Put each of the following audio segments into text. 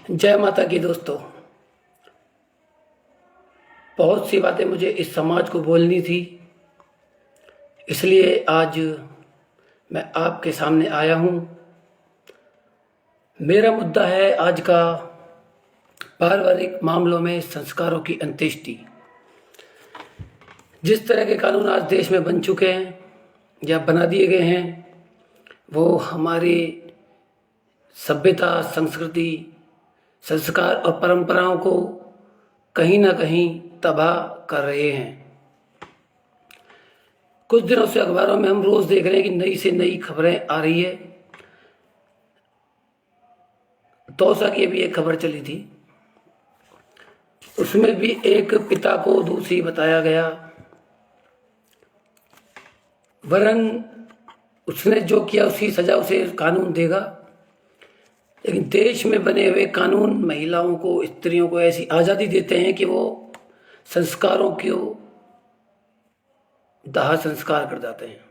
जय माता की दोस्तों। बहुत सी बातें मुझे इस समाज को बोलनी थी, इसलिए आज मैं आपके सामने आया हूँ। मेरा मुद्दा है आज का पारिवारिक मामलों में संस्कारों की अंत्येष्टि। जिस तरह के कानून आज देश में बन चुके हैं या बना दिए गए हैं, वो हमारी सभ्यता, संस्कृति, संस्कार और परंपराओं को कहीं ना कहीं तबाह कर रहे हैं। कुछ दिनों से अखबारों में हम रोज देख रहे हैं कि नई से नई खबरें आ रही है। दौसा की भी एक खबर चली थी, उसमें भी एक पिता को दोषी बताया गया, वरन उसने जो किया उसकी सजा उसे कानून देगा। लेकिन देश में बने हुए कानून महिलाओं को, स्त्रियों को ऐसी आज़ादी देते हैं कि वो संस्कारों को दाह संस्कार कर जाते हैं।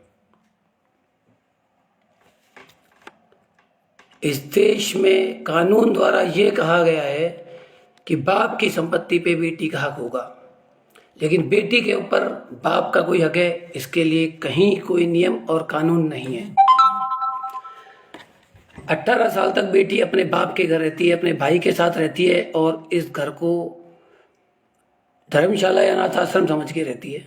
इस देश में कानून द्वारा ये कहा गया है कि बाप की संपत्ति पे बेटी का हक होगा, लेकिन बेटी के ऊपर बाप का कोई हक है, इसके लिए कहीं कोई नियम और कानून नहीं है। 18 साल तक बेटी अपने बाप के घर रहती है, अपने भाई के साथ रहती है और इस घर को धर्मशाला या अनाथ आश्रम समझ के रहती है।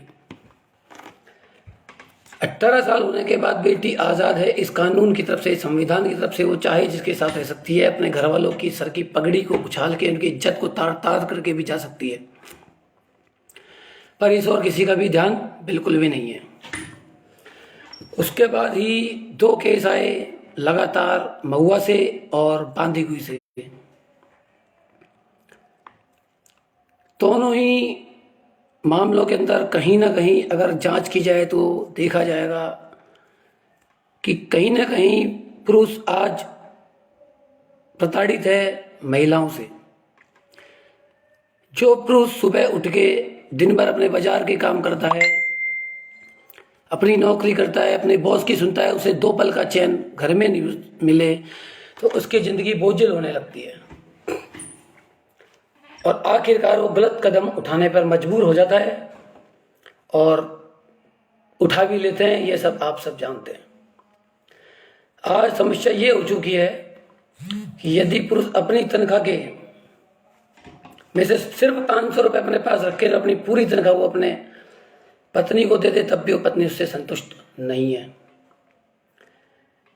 18 साल होने के बाद बेटी आज़ाद है। इस कानून की तरफ से, संविधान की तरफ से वो चाहे जिसके साथ रह सकती है, अपने घर वालों की सर की पगड़ी को उछाल के उनकी इज्जत को तार तार करके भी जा सकती है, पर इस और किसी का भी ध्यान बिल्कुल भी नहीं है। उसके बाद ही 2 केस आए लगातार, महुआ से और बांदीकुई से। दोनों ही मामलों के अंदर कहीं ना कहीं अगर जांच की जाए तो देखा जाएगा कि कहीं ना कहीं पुरुष आज प्रताड़ित है महिलाओं से। जो पुरुष सुबह उठ के दिन भर अपने बाजार के काम करता है, अपनी नौकरी करता है, अपने बॉस की सुनता है, उसे 2 पल का चैन घर में नहीं मिले तो उसकी जिंदगी बोझिल होने लगती है और आखिरकार वो गलत कदम उठाने पर मजबूर हो जाता है और उठा भी लेते हैं। ये सब आप सब जानते हैं। आज समस्या ये हो चुकी है कि यदि पुरुष अपनी तनख्वाह के में से सिर्फ 500 रुपये अपने पास रखे तो अपनी पूरी तनख्वाह वो अपने पत्नी को दे दे, तब भी वो पत्नी उससे संतुष्ट नहीं है।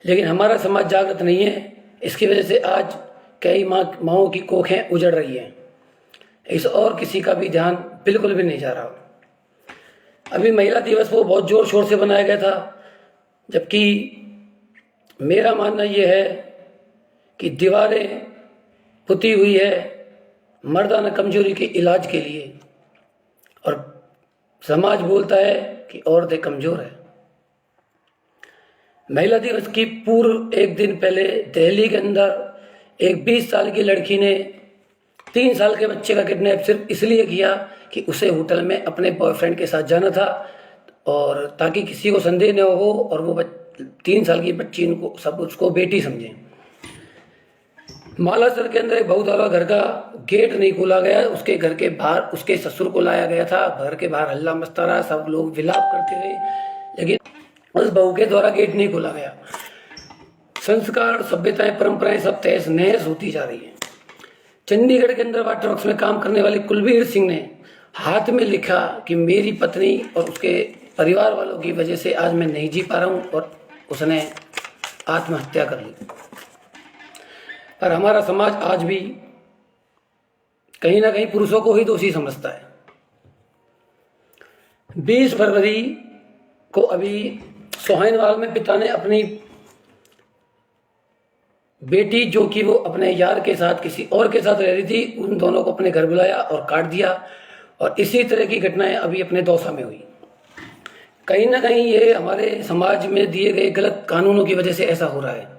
लेकिन हमारा समाज जागृत नहीं है। इसकी वजह से आज कई माँओं की कोखें उजड़ रही हैं। इस और किसी का भी ध्यान बिल्कुल भी नहीं जा रहा। अभी महिला दिवस वो बहुत जोर शोर से बनाया गया था, जबकि मेरा मानना ये है कि दीवारें पुती हुई है मर्दाना कमजोरी के इलाज के लिए, और समाज बोलता है कि औरतें कमजोर है। महिला दिवस की पूर्व एक दिन पहले दिल्ली के अंदर एक 20 साल की लड़की ने 3 साल के बच्चे का किडनैप सिर्फ इसलिए किया कि उसे होटल में अपने बॉयफ्रेंड के साथ जाना था, और ताकि किसी को संदेह न हो और वो 3 साल की बच्ची उनको सब उसको बेटी समझे। मालासर के अंदर एक बहुत वाला घर का गेट नहीं खोला गया, उसके घर के बाहर उसके ससुर को लाया गया था। घर के बाहर हल्ला मचता रहा, सब लोग विलाप करते रहे, लेकिन उस बहू के द्वारा गेट नहीं खोला गया। संस्कार, सभ्यताएं, परंपराएं सब तहस नहस होती जा रही है। चंडीगढ़ के अंदर वाटर वर्क्स में काम करने वाले कुलबीर सिंह ने हाथ में लिखा कि मेरी पत्नी और उसके परिवार वालों की वजह से आज मैं नहीं जी पा रहा हूं, और उसने आत्महत्या कर ली। पर हमारा समाज आज भी कहीं ना कहीं पुरुषों को ही दोषी समझता है। 20 फरवरी को अभी सोहाइनवाल में पिता ने अपनी बेटी, जो कि वो अपने यार के साथ किसी और के साथ रह रही थी, उन दोनों को अपने घर बुलाया और काट दिया। और इसी तरह की घटनाएं अभी अपने दौसा में हुई। कहीं ना कहीं ये हमारे समाज में दिए गए गलत कानूनों की वजह से ऐसा हो रहा है।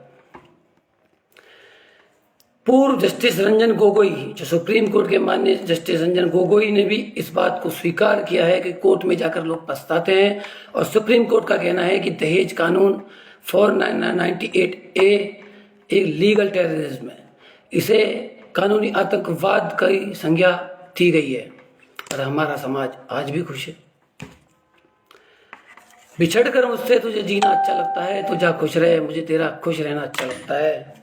पूर्व जस्टिस रंजन गोगोई, जो सुप्रीम कोर्ट के माननीय जस्टिस रंजन गोगोई, ने भी इस बात को स्वीकार किया है कि कोर्ट में जाकर लोग पछताते हैं, और सुप्रीम कोर्ट का कहना है कि दहेज कानून 498A एक लीगल टेररिज्म है। इसे कानूनी आतंकवाद की संज्ञा दी गई है। और हमारा समाज आज भी खुश है। बिछड़ कर मुझसे तुझे जीना अच्छा लगता है, तो जा खुश रहे, मुझे तेरा खुश रहना अच्छा लगता है।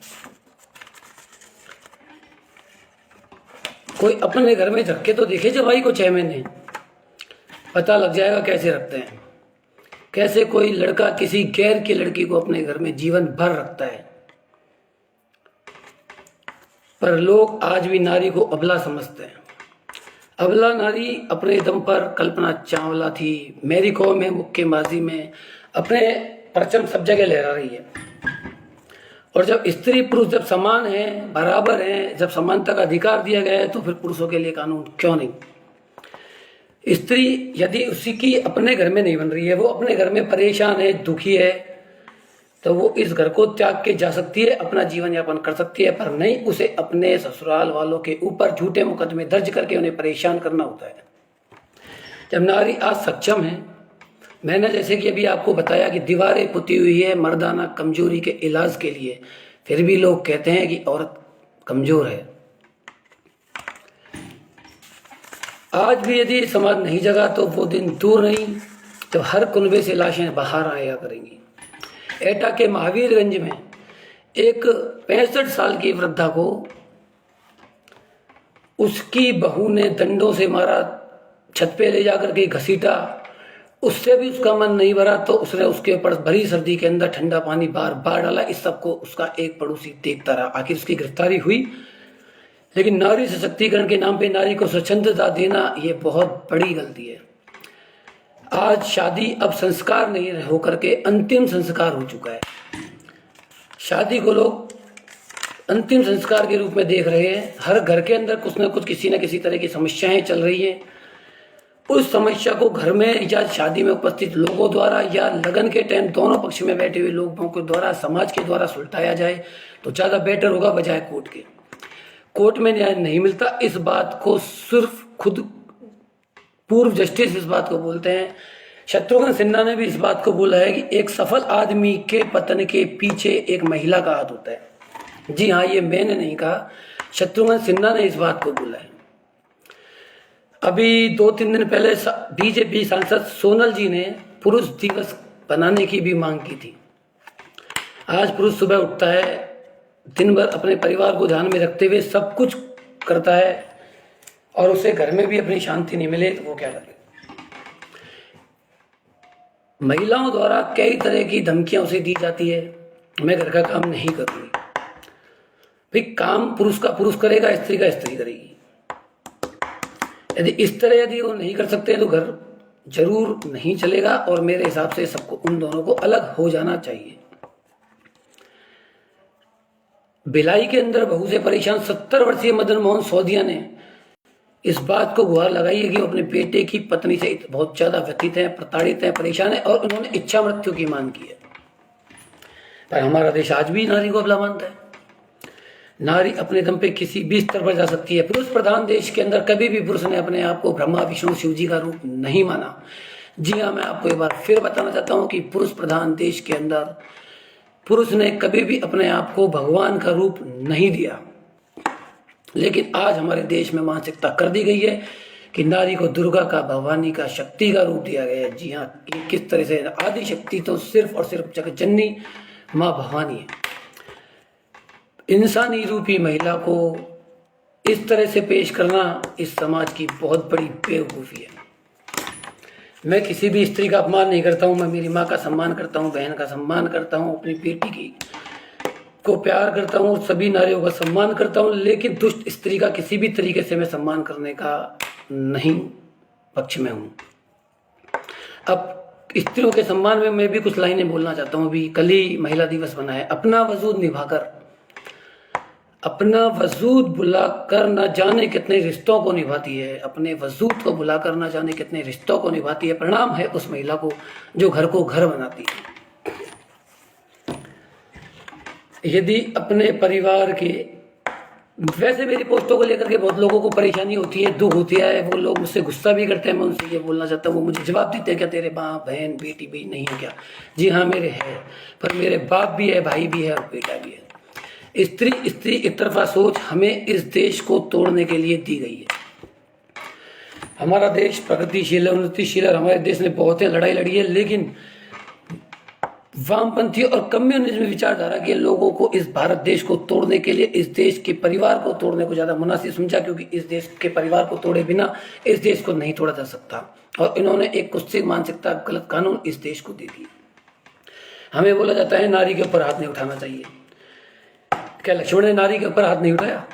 कोई अपने घर में रख के तो देखे जवाई को 6 महीने, पता लग जाएगा कैसे रखते हैं। कैसे कोई लड़का किसी गैर की लड़की को अपने घर में जीवन भर रखता है। पर लोग आज भी नारी को अबला समझते हैं। अबला नारी अपने दम पर कल्पना चावला थी, मैरी कॉम है मुक्केबाजी में अपने परचम सब जगह लहरा रही है। और जब स्त्री पुरुष जब समान है, बराबर हैं, जब समानता का अधिकार दिया गया है, तो फिर पुरुषों के लिए कानून क्यों नहीं। स्त्री यदि उसी की अपने घर में नहीं बन रही है, वो अपने घर में परेशान है, दुखी है, तो वो इस घर को त्याग के जा सकती है, अपना जीवन यापन कर सकती है। पर नहीं, उसे अपने ससुराल वालों के ऊपर झूठे मुकदमे दर्ज करके उन्हें परेशान करना होता है। जब नारी आज सक्षम है, मैंने जैसे कि अभी आपको बताया कि दीवारें पुती हुई है मर्दाना कमजोरी के इलाज के लिए, फिर भी लोग कहते हैं कि औरत कमजोर है। आज भी यदि समाज नहीं जगा तो वो दिन दूर नहीं जब हर कुनबे से लाशें बाहर आया करेंगी। एटा के महावीरगंज में एक 65 साल की वृद्धा को उसकी बहू ने डंडों से मारा, छत पे ले जाकर के घसीटा, उससे भी उसका मन नहीं भरा तो उसने उसके ऊपर भरी सर्दी के अंदर ठंडा पानी बार बार डाला। इस सबको उसका एक पड़ोसी देखता रहा। आखिर उसकी गिरफ्तारी हुई। लेकिन नारी सशक्तिकरण के नाम पे नारी को स्वच्छंदता देना ये बहुत बड़ी गलती है। आज शादी अब संस्कार नहीं होकर के अंतिम संस्कार हो चुका है। शादी को लोग अंतिम संस्कार के रूप में देख रहे हैं। हर घर के अंदर कुछ न कुछ किसी न किसी तरह की समस्याएं चल रही हैं। उस समस्या को घर में या शादी में उपस्थित लोगों द्वारा या लगन के टाइम दोनों पक्ष में बैठे हुए लोगों के द्वारा, समाज के द्वारा सुलझाया जाए तो ज़्यादा बेटर होगा, बजाय कोर्ट के। कोर्ट में न्याय नहीं मिलता। इस बात को सिर्फ खुद पूर्व जस्टिस इस बात को बोलते हैं। शत्रुघ्न सिन्हा ने भी इस बात को बोला है कि एक सफल आदमी के पतन के पीछे एक महिला का हाथ होता है। जी हाँ, ये मैंने नहीं कहा, शत्रुघ्न सिन्हा ने इस बात को बोला है। अभी 2-3 दिन पहले बीजेपी सांसद सोनल जी ने पुरुष दिवस बनाने की भी मांग की थी। आज पुरुष सुबह उठता है, दिन भर अपने परिवार को ध्यान में रखते हुए सब कुछ करता है और उसे घर में भी अपनी शांति नहीं मिले तो वो क्या करे। महिलाओं द्वारा कई तरह की धमकियां उसे दी जाती है, मैं घर का काम नहीं करूंगी। भाई, काम पुरुष का पुरुष करेगा, स्त्री का स्त्री करेगी। यदि इस तरह यदि वो नहीं कर सकते तो घर जरूर नहीं चलेगा। और मेरे हिसाब से सबको, उन दोनों को अलग हो जाना चाहिए। भिलाई के अंदर बहू से परेशान 70 वर्षीय मदन मोहन सौदिया ने इस बात को गुहार लगाई है कि वो अपने बेटे की पत्नी से बहुत ज्यादा व्यथित है, प्रताड़ित है, परेशान है और उन्होंने इच्छा मृत्यु की मांग की है। पर हमारा देश आज भी नारी को अबला मानता है। नारी अपने दम पे किसी भी स्तर पर जा सकती है। पुरुष प्रधान देश के अंदर कभी भी पुरुष ने अपने आप को ब्रह्मा विष्णु शिव जी का रूप नहीं माना। जी हाँ, मैं आपको एक बार फिर बताना चाहता हूँ कि पुरुष प्रधान देश के अंदर पुरुष ने कभी भी अपने आप को भगवान का रूप नहीं दिया। लेकिन आज हमारे देश में मानसिकता कर दी गई है कि नारी को दुर्गा का, भवानी का, शक्ति का रूप दिया गया है। जी हाँ, किस तरह से आदि शक्ति तो सिर्फ और सिर्फ जगतजननी माँ भवानी है। इंसानी रूपी महिला को इस तरह से पेश करना इस समाज की बहुत बड़ी बेवकूफ़ी है। मैं किसी भी स्त्री का अपमान नहीं करता हूँ। मैं मेरी माँ का सम्मान करता हूँ, बहन का सम्मान करता हूँ, अपनी बेटी की को प्यार करता हूँ, सभी नारियों का सम्मान करता हूँ। लेकिन दुष्ट स्त्री का किसी भी तरीके से मैं सम्मान करने का नहीं पक्ष में हूँ। अब स्त्रियों के सम्मान में मैं भी कुछ लाइनें बोलना चाहता हूँ। अभी कल ही महिला दिवस बना है। अपना वजूद निभाकर, अपना वजूद बुलाकर न जाने कितने रिश्तों को निभाती है। अपने वजूद को बुलाकर न जाने कितने रिश्तों को निभाती है। प्रणाम है उस महिला को जो घर को घर बनाती है। यदि अपने परिवार के, वैसे मेरी पोस्टों को लेकर के बहुत लोगों को परेशानी होती है, दुख होती है, वो लोग मुझसे गुस्सा भी करते हैं। मैं उनसे ये बोलना चाहता हूँ, वो मुझे जवाब देते हैं, क्या तेरे माँ बहन बेटी भी नहीं है क्या? जी हाँ, मेरे है, पर मेरे बाप भी है, भाई भी है और बेटा भी है। स्त्री स्त्री एक तरफा सोच हमें इस देश को तोड़ने के लिए दी गई है। हमारा देश प्रगतिशील है, उन्नतिशील है, हमारे देश ने बहुत लड़ाई लड़ी है, लेकिन वामपंथी और कम्युनिज्म विचारधारा के लोगों को इस भारत देश को तोड़ने के लिए इस देश के परिवार को तोड़ने को ज्यादा मुनासिब समझा, क्योंकि इस देश के परिवार को तोड़े बिना इस देश को नहीं तोड़ा जा सकता। और इन्होंने एक कुत्सित मानसिकता, गलत कानून इस देश को दे दिए। हमें बोला जाता है नारी के ऊपर हाथ नहीं उठाना चाहिए। क्या लक्ष्मण ने नारी के ऊपर हाथ नहीं उठाया?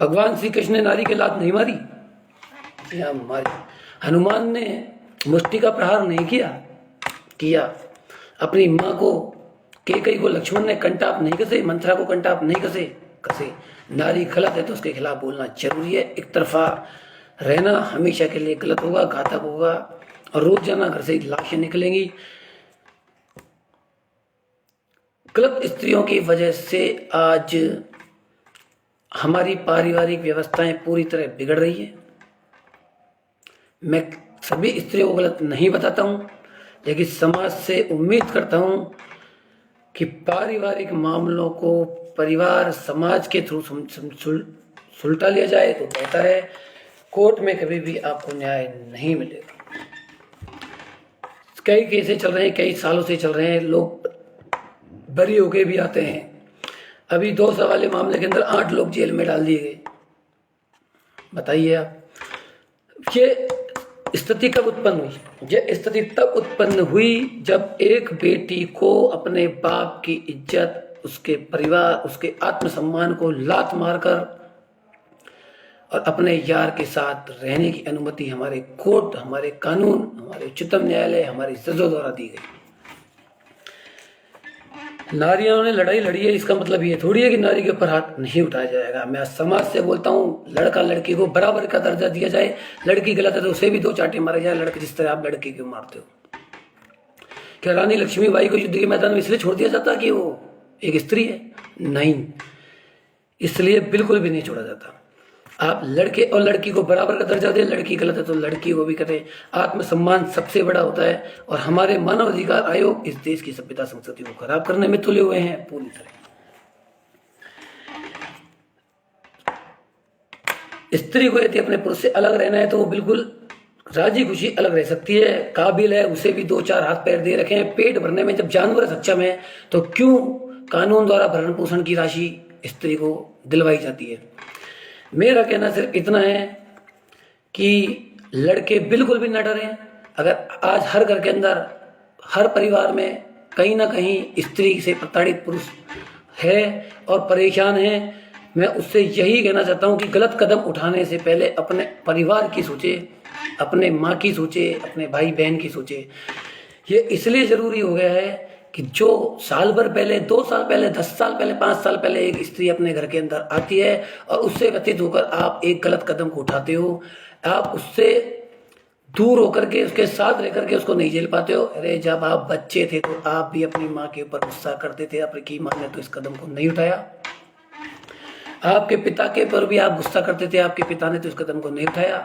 भगवान श्री कृष्ण ने नारी के लात नहीं मारी या मारी? हनुमान ने मुष्टि का प्रहार नहीं किया। अपनी माँ को कैकेयी को लक्ष्मण ने कंटाप नहीं कसे, मंथरा को कंटाप नहीं कसे। नारी गलत है तो उसके खिलाफ बोलना जरूरी है। एक तरफा रहना हमेशा के लिए गलत होगा, घातक होगा, और रोजाना घर से लाशें निकलेंगी। गलत स्त्रियों की वजह से आज हमारी पारिवारिक व्यवस्थाएं पूरी तरह बिगड़ रही है। मैं सभी स्त्रियों को गलत नहीं बताता हूं, लेकिन समाज से उम्मीद करता हूं कि पारिवारिक मामलों को परिवार समाज के थ्रू सुलटा लिया जाए तो बेहतर है। कोर्ट में कभी भी आपको न्याय नहीं मिलेगा। कई केसेस चल रहे हैं, कई सालों से चल रहे हैं, लोग बरी होके भी आते हैं। अभी 2 साल वाले मामले के अंदर 8 लोग जेल में डाल दिए गए। बताइए आप, ये स्थिति कब उत्पन्न हुई? यह स्थिति तब उत्पन्न हुई जब एक बेटी को अपने बाप की इज्जत, उसके परिवार, उसके आत्मसम्मान को लात मारकर और अपने यार के साथ रहने की अनुमति हमारे कोर्ट, हमारे कानून, हमारे उच्चतम न्यायालय, हमारी जजों द्वारा दी गई। नारियों ने लड़ाई लड़ी है, इसका मतलब ये थोड़ी है कि नारी के ऊपर हाथ नहीं उठाया जाएगा। मैं समाज से बोलता हूँ, लड़का लड़की को बराबर का दर्जा दिया जाए। लड़की गलत है तो उसे भी 2 चांटे मारे जाए, लड़के जिस तरह आप लड़की को मारते हो। क्या रानी लक्ष्मीबाई को युद्ध के मैदान में इसलिए छोड़ दिया जाता कि वो एक स्त्री है? नहीं, इसलिए बिल्कुल भी नहीं छोड़ा जाता। आप लड़के और लड़की को बराबर का दर्जा दें। लड़की गलत है तो लड़की को भी करें। आत्मसम्मान सबसे बड़ा होता है। और हमारे मानव अधिकार आयोग इस देश की सभ्यता संस्कृति को खराब करने में तुले हुए हैं पूरी तरह। स्त्री को यदि अपने पुरुष से अलग रहना है तो वो बिल्कुल राजी खुशी अलग रह सकती है। काबिल है, उसे भी 2-4 हाथ पैर दे रखे हैं। पेट भरने में जब जानवर सक्षम है तो क्यों कानून द्वारा भरण पोषण की राशि स्त्री को दिलवाई जाती है? मेरा कहना सिर्फ इतना है कि लड़के बिल्कुल भी न डरें। अगर आज हर घर के अंदर, हर परिवार में कहीं ना कहीं स्त्री से प्रताड़ित पुरुष है और परेशान है, मैं उससे यही कहना चाहता हूं कि गलत कदम उठाने से पहले अपने परिवार की सोचे, अपने माँ की सोचे, अपने भाई बहन की सोचे। ये इसलिए जरूरी हो गया है कि जो साल भर पहले, 2 साल पहले, 10 साल पहले, 5 साल पहले एक स्त्री अपने घर के अंदर आती है और उससे व्यतीत होकर आप एक गलत कदम को उठाते हो, आप उससे दूर होकर के, उसके साथ रह करके उसको नहीं झेल पाते हो। अरे जब आप बच्चे थे तो आप भी अपनी माँ के ऊपर गुस्सा करते थे, आपकी माँ ने तो इस कदम को नहीं उठाया। आपके पिता के ऊपर भी आप गुस्सा करते थे, आपके पिता ने तो इस कदम को नहीं उठाया।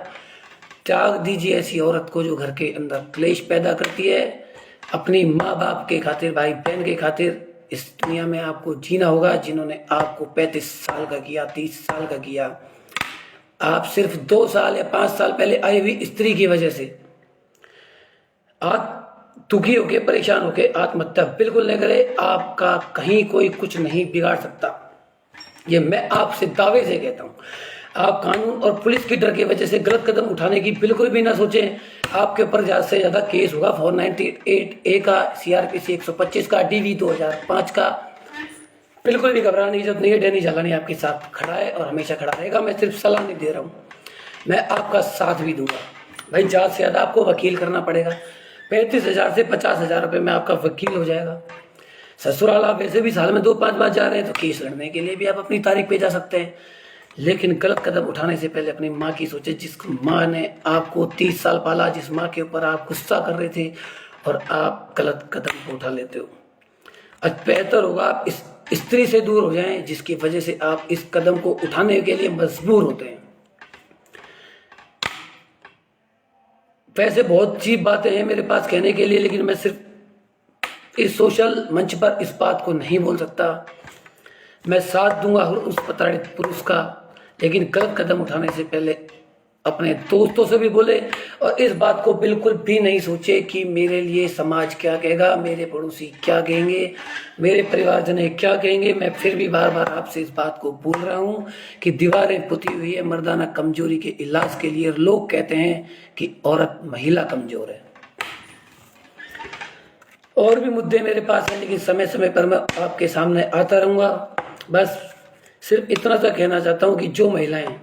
त्याग दीजिए ऐसी औरत को जो घर के अंदर क्लेश पैदा करती है। अपनी माँ बाप के खातिर, भाई बहन के खातिर इस दुनिया में आपको जीना होगा, जिन्होंने आपको 35 साल का किया, 30 साल का किया। आप सिर्फ 2 साल या 5 साल पहले आई हुई स्त्री की वजह से आप दुखी होके, परेशान होके आत्महत्या बिल्कुल नहीं करे। आपका कहीं कोई कुछ नहीं बिगाड़ सकता, ये मैं आपसे दावे से कहता हूँ। आप कानून और पुलिस की डर की वजह से गलत कदम उठाने की बिल्कुल भी ना सोचें। आपके ऊपर ज्यादा से ज्यादा केस होगा 498A का, CRPC 125 का, DV 2005 का। बिल्कुल भी घबराने की जरूरत नहीं है। डैनी झालानी आपके साथ खड़ा है और हमेशा खड़ा रहेगा। मैं सिर्फ सलाह नहीं दे रहा हूँ, मैं आपका साथ भी दूंगा। भाई ज्यादा से ज्यादा आपको वकील करना पड़ेगा। 35,000 से 50,000 रुपये में आपका वकील हो जाएगा। ससुराल आप वैसे भी साल में 2-5 बार जा रहे हैं तो केस लड़ने के लिए भी आप अपनी तारीख पे जा सकते हैं। लेकिन गलत कदम उठाने से पहले अपनी माँ की सोचे, जिस माँ ने आपको 30 साल पाला, जिस माँ के ऊपर आप गुस्सा कर रहे थे और आप गलत कदम उठा लेते हो। आज बेहतर होगा आप इस स्त्री से दूर हो जाएं जिसकी वजह से आप इस कदम को उठाने के लिए मजबूर होते हैं। वैसे बहुत सी बातें हैं मेरे पास कहने के लिए, लेकिन मैं सिर्फ इस सोशल मंच पर इस बात को नहीं बोल सकता। मैं साथ दूंगा उस प्रताड़ित पुरुष का, लेकिन गलत कदम उठाने से पहले अपने दोस्तों से भी बोले और इस बात को बिल्कुल भी नहीं सोचे कि मेरे लिए समाज क्या कहेगा, मेरे पड़ोसी क्या कहेंगे, मेरे परिवारजन क्या कहेंगे। मैं फिर भी बार बार आपसे इस बात को बोल रहा हूँ कि दीवारें पुती हुई है मर्दाना कमजोरी के इलाज के लिए। लोग कहते हैं कि औरत महिला कमजोर है। और भी मुद्दे मेरे पास हैं, लेकिन समय समय पर मैं आपके सामने आता रहूँगा। बस सिर्फ इतना सा कहना चाहता हूँ कि जो महिलाएं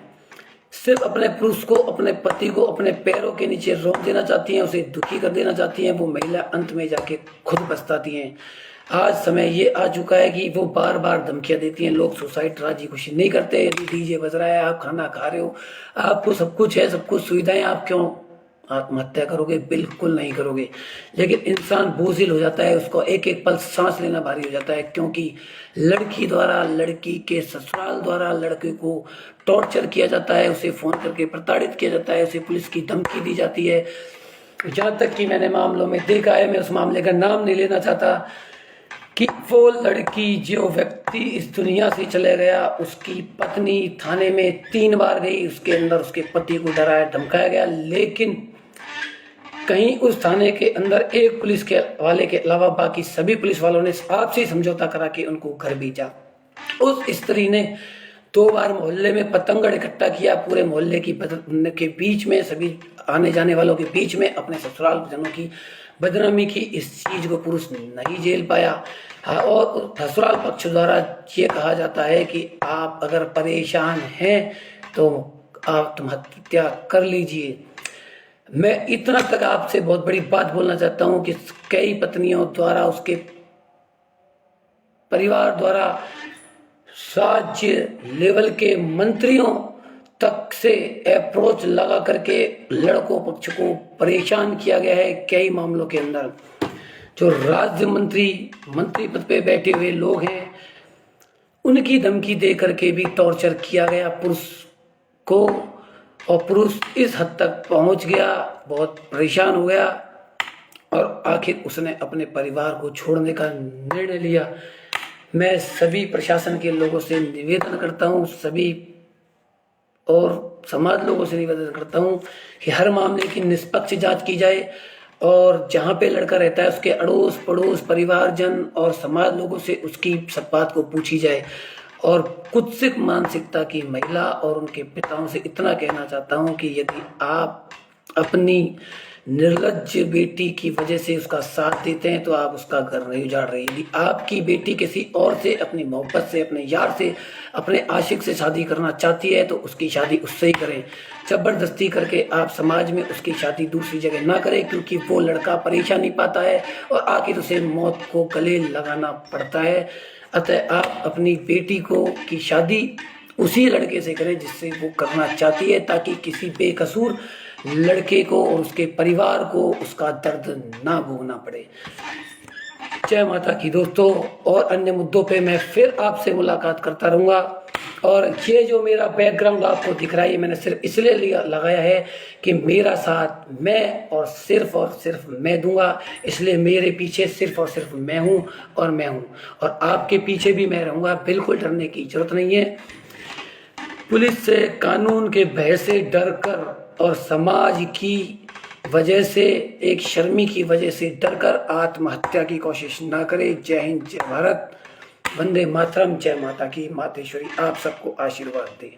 सिर्फ अपने पुरुष को, अपने पति को अपने पैरों के नीचे रोक देना चाहती हैं, उसे दुखी कर देना चाहती हैं, वो महिला अंत में जाके खुद पछताती हैं। आज समय ये आ चुका है कि वो बार बार धमकियां देती हैं। लोग सुसाइड राजी खुशी नहीं करते। यदि डीजे बज रहा है, आप खाना खा रहे हो, आपको सब कुछ है, सब कुछ सुविधाएं, आप क्यों आत्महत्या करोगे? बिल्कुल नहीं करोगे। लेकिन इंसान बोझिल हो जाता है, उसको एक एक पल सांस लेना भारी हो जाता है, क्योंकि लड़की द्वारा, लड़की के ससुराल द्वारा लड़के को टॉर्चर किया जाता है, उसे फोन करके प्रताड़ित किया जाता है, उसे पुलिस की धमकी दी जाती है। जहां तक कि मैंने मामलों में देखा है, मैं उस मामले का नाम नहीं लेना चाहता, कि वो लड़की, जो व्यक्ति इस दुनिया से चले गया, उसकी पत्नी थाने में 3 बार गई, उसके अंदर उसके पति को डराया धमकाया गया, लेकिन कहीं उस थाने के अंदर एक पुलिस के वाले के अलावा बाकी सभी पुलिस वालों ने आपसे समझौता करा के उनको घर भेजा। उस स्त्री ने 2 बार मोहल्ले में पतंगड़ इकट्ठा किया, पूरे मोहल्ले के बीच में, सभी आने जाने वालों के बीच में अपने ससुराल जनों की बदनामी की। इस चीज को पुरुष नहीं झेल पाया। हाँ, और ससुराल पक्ष द्वारा ये कहा जाता है कि आप अगर परेशान हैं तो आप आत्महत्या कर लीजिए। मैं इतना तक आपसे बहुत बड़ी बात बोलना चाहता हूं कि कई पत्नियों द्वारा, उसके परिवार द्वारा, राज्य लेवल के मंत्रियों तक से अप्रोच लगा करके लड़कों पक्ष को परेशान किया गया है। कई मामलों के अंदर जो राज्य मंत्री पद पे बैठे हुए लोग हैं, उनकी धमकी दे करके भी टॉर्चर किया गया पुरुष को, और पुरुष इस हद तक पहुंच गया, बहुत परेशान हो गया और आखिर उसने अपने परिवार को छोड़ने का निर्णय लिया। मैं सभी प्रशासन के लोगों से निवेदन करता हूं, सभी और समाज लोगों से निवेदन करता हूं कि हर मामले की निष्पक्ष जांच की जाए, और जहां पे लड़का रहता है उसके अड़ोस पड़ोस, परिवारजन और समाज लोगों से उसकी सब बात को पूछी जाए। और कुत्सित मानसिकता की महिला और उनके पिताओं से इतना कहना चाहता हूं कि यदि आप अपनी निर्लज्ज बेटी की वजह से उसका साथ देते हैं तो आप उसका घर नहीं उजाड़ रहे। यदि आपकी बेटी किसी और से, अपनी मोहब्बत से, अपने यार से, अपने आशिक से शादी करना चाहती है तो उसकी शादी उससे ही करें। जबरदस्ती करके आप समाज में उसकी शादी दूसरी जगह ना करें, क्योंकि वो लड़का परेशानी पाता है और आखिर उसे मौत को गले लगाना पड़ता है। अतः आप अपनी बेटी को की शादी उसी लड़के से करें जिससे वो करना चाहती है, ताकि किसी बेकसूर लड़के को और उसके परिवार को उसका दर्द ना भोगना पड़े। जय माता की दोस्तों, और अन्य मुद्दों पे मैं फिर आपसे मुलाकात करता रहूँगा। और ये जो मेरा बैकग्राउंड आपको दिख रहा है, मैंने सिर्फ इसलिए लगाया है कि मेरा साथ मैं और सिर्फ मैं दूंगा, इसलिए मेरे पीछे सिर्फ और सिर्फ मैं हूँ और मैं हूँ, और आपके पीछे भी मैं रहूँगा। बिल्कुल डरने की जरूरत नहीं है। पुलिस से, कानून के भय से डर कर और समाज की वजह से, एक शर्मी की वजह से डरकर आत्महत्या की कोशिश ना करें। जय हिंद, जय भारत, वंदे मातरम, जय माता की मातेश्वरी आप सबको आशीर्वाद दे।